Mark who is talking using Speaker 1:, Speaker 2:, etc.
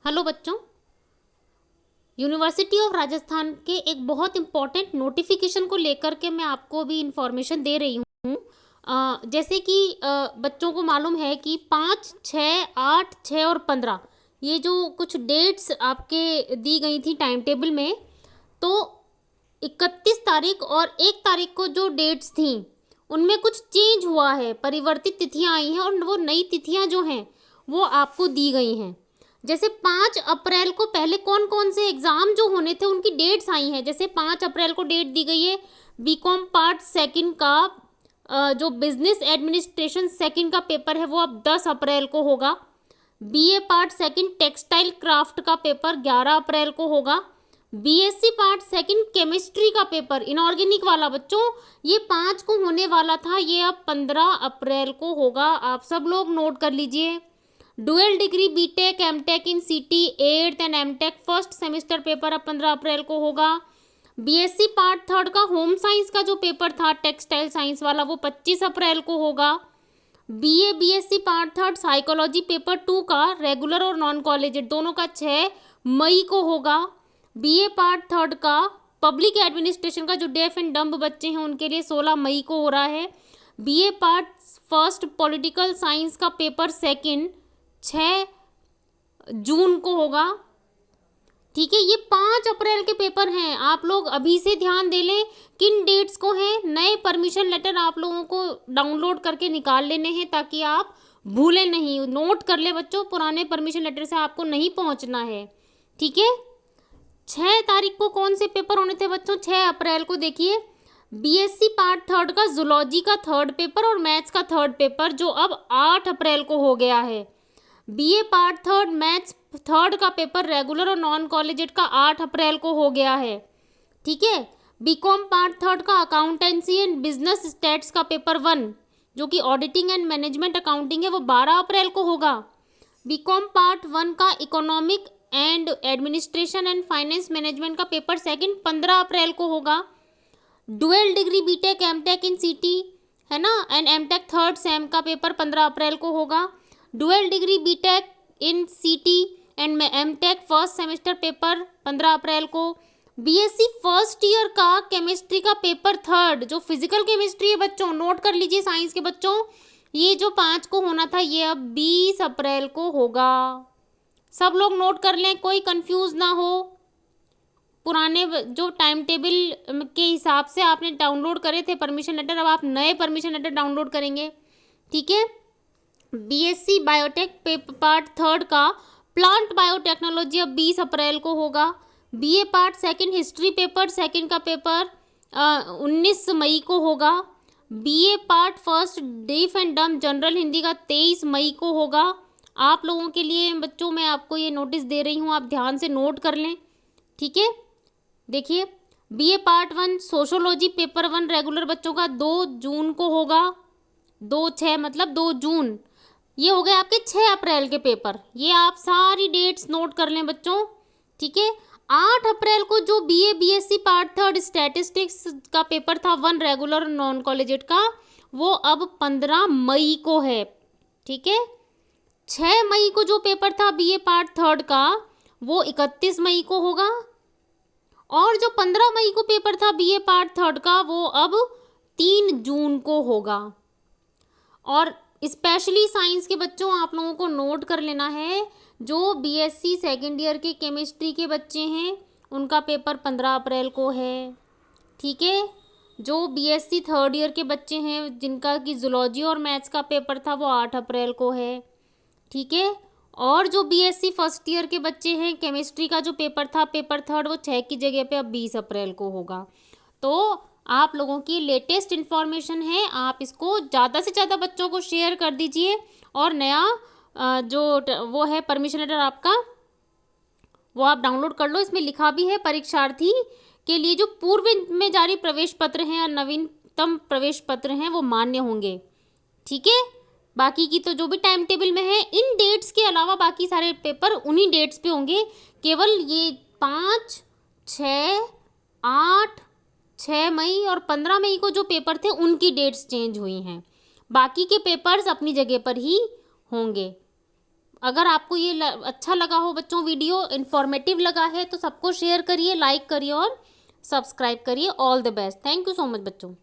Speaker 1: Hello बच्चों, university of Rajasthan के एक बहुत इम्पॉर्टेंट नोटिफिकेशन को लेकर के मैं आपको भी इंफॉर्मेशन दे रही हूँ। जैसे कि बच्चों को मालूम है कि 5, 6, 8, 6 और 15 ये जो कुछ डेट्स आपके दी गई थी टाइम टेबल में, तो 31 तारीख और 1 तारीख को जो डेट्स थी उनमें कुछ चेंज हुआ है, परिवर्तित तिथियां आई हैं और वो नई तिथियां जो हैं वो आपको दी गई हैं। जैसे 5 अप्रैल को पहले कौन कौन से एग्ज़ाम जो होने थे उनकी डेट्स आई हैं। जैसे 5 अप्रैल को डेट दी गई है बीकॉम पार्ट सेकंड का, जो बिजनेस एडमिनिस्ट्रेशन सेकंड का पेपर है वो अब 10 अप्रैल को होगा। BA part second textile craft का पेपर 11 अप्रैल को होगा। बीएससी पार्ट सेकंड केमिस्ट्री का पेपर इनऑर्गेनिक वाला बच्चों, ये 5 को होने वाला था, ये अब 15 अप्रैल को होगा। आप सब लोग नोट कर लीजिए। Dual degree BTech MTech in CT 8th and MTech first semester paper अब 15 अप्रैल को होगा। बीएससी पार्ट थर्ड का होम साइंस का जो पेपर था टेक्सटाइल साइंस वाला वो 25 अप्रैल को होगा। BA BSc part third psychology paper 2 का रेगुलर और नॉन कॉलेज दोनों का 6 मई को होगा। बीए पार्ट थर्ड का पब्लिक एडमिनिस्ट्रेशन का जो डेफ एंड डम्ब बच्चे हैं उनके लिए 16 मई को हो रहा है। BA part first political science का पेपर सेकंड 6 जून को होगा। ठीक है, ये 5 अप्रैल के पेपर हैं। आप लोग अभी से ध्यान दे लें किन डेट्स को हैं। नए परमिशन लेटर आप लोगों को डाउनलोड करके निकाल लेने हैं ताकि आप भूलें नहीं। नोट कर ले बच्चों, पुराने परमिशन लेटर से आपको नहीं पहुंचना है। ठीक है, 6 तारीख को कौन से पेपर होने थे बच्चों? 6 अप्रैल को देखिए बीएससी पार्ट थर्ड का जूलॉजी का थर्ड पेपर और मैथ्स का थर्ड पेपर जो अब 8 अप्रैल को हो गया है। BA part third maths third का पेपर रेगुलर और नॉन कॉलेजेट का 8 अप्रैल को हो गया है। ठीक है, बीकॉम पार्ट थर्ड का अकाउंटेंसी एंड बिजनेस स्टैट्स का पेपर 1 जो कि ऑडिटिंग एंड मैनेजमेंट अकाउंटिंग है वो 12 अप्रैल को होगा। बीकॉम पार्ट 1 का economic and administration and finance management का पेपर सेकंड 15 अप्रैल को होगा। Dual degree BTech MTech in CT है ना एंड एमटेक थर्ड सेम का पेपर 15 अप्रैल को होगा। Dual degree BTech in CT and MTech first semester paper 15 April को। BSc first year का केमिस्ट्री का पेपर थर्ड जो फिजिकल केमिस्ट्री है बच्चों, नोट कर लीजिए साइंस के बच्चों, ये जो 5 को होना था ये अब 20 अप्रैल को होगा। सब लोग नोट कर लें, कोई कंफ्यूज ना हो। पुराने जो टाइम टेबल के हिसाब से आपने डाउनलोड करे थे परमिशन लेटर, अब आप नए परमिशन लेटर डाउनलोड करेंगे। ठीक है, BSc biotech paper part third का प्लांट बायोटेक्नोलॉजी अब 20 अप्रैल को होगा। BA part second history paper second का पेपर 19 मई को होगा। BA part first deaf and डम जनरल हिंदी का 23 मई को होगा। आप लोगों के लिए बच्चों मैं आपको ये नोटिस दे रही हूँ, आप ध्यान से नोट कर लें। ठीक है, देखिए BA part 1 sociology paper 1 regular बच्चों का 2 जून को होगा। 2/6 मतलब 2 जून। ये हो गए आपके 6 अप्रैल के पेपर। ये आप सारी डेट्स नोट कर लें बच्चों। ठीक है, 8 अप्रैल को जो BA BSc part third statistics का पेपर था 1 रेगुलर नॉन कॉलेजेट का वो अब 15 मई को है। ठीक है, 6 मई को जो पेपर था बीए पार्ट थर्ड का वो 31 मई को होगा और जो 15 मई को पेपर था बीए पार्ट थर्ड का वो अब 3 जून को होगा। और स्पेशली साइंस के बच्चों आप लोगों को नोट कर लेना है, जो बीएससी सेकेंड ईयर के केमिस्ट्री के बच्चे हैं उनका पेपर 15 अप्रैल को है। ठीक है, जो बीएससी थर्ड ईयर के बच्चे हैं जिनका कि जूलॉजी और मैथ्स का पेपर था वो 8 अप्रैल को है। ठीक है, और जो बीएससी फर्स्ट ईयर के बच्चे हैं केमिस्ट्री का जो पेपर था पेपर थर्ड वो 6 की जगह पे अब 20 अप्रैल को होगा। तो आप लोगों की लेटेस्ट इन्फॉर्मेशन है, आप इसको ज़्यादा से ज़्यादा बच्चों को शेयर कर दीजिए। और नया जो वो है परमिशन लेटर आपका वो आप डाउनलोड कर लो। इसमें लिखा भी है परीक्षार्थी के लिए जो पूर्व में जारी प्रवेश पत्र हैं और नवीनतम प्रवेश पत्र हैं वो मान्य होंगे। ठीक है, बाकी की तो जो भी टाइम टेबल में है इन डेट्स के अलावा बाकी सारे पेपर उन्हीं डेट्स पे होंगे। केवल ये 5, 6, 8, 6 मई और 15 मई को जो पेपर थे उनकी डेट्स चेंज हुई हैं, बाकी के पेपर्स अपनी जगह पर ही होंगे। अगर आपको ये अच्छा लगा हो बच्चों, वीडियो इन्फॉर्मेटिव लगा है तो सबको शेयर करिए, लाइक करिए और सब्सक्राइब करिए। All the best. Thank you so much बच्चों।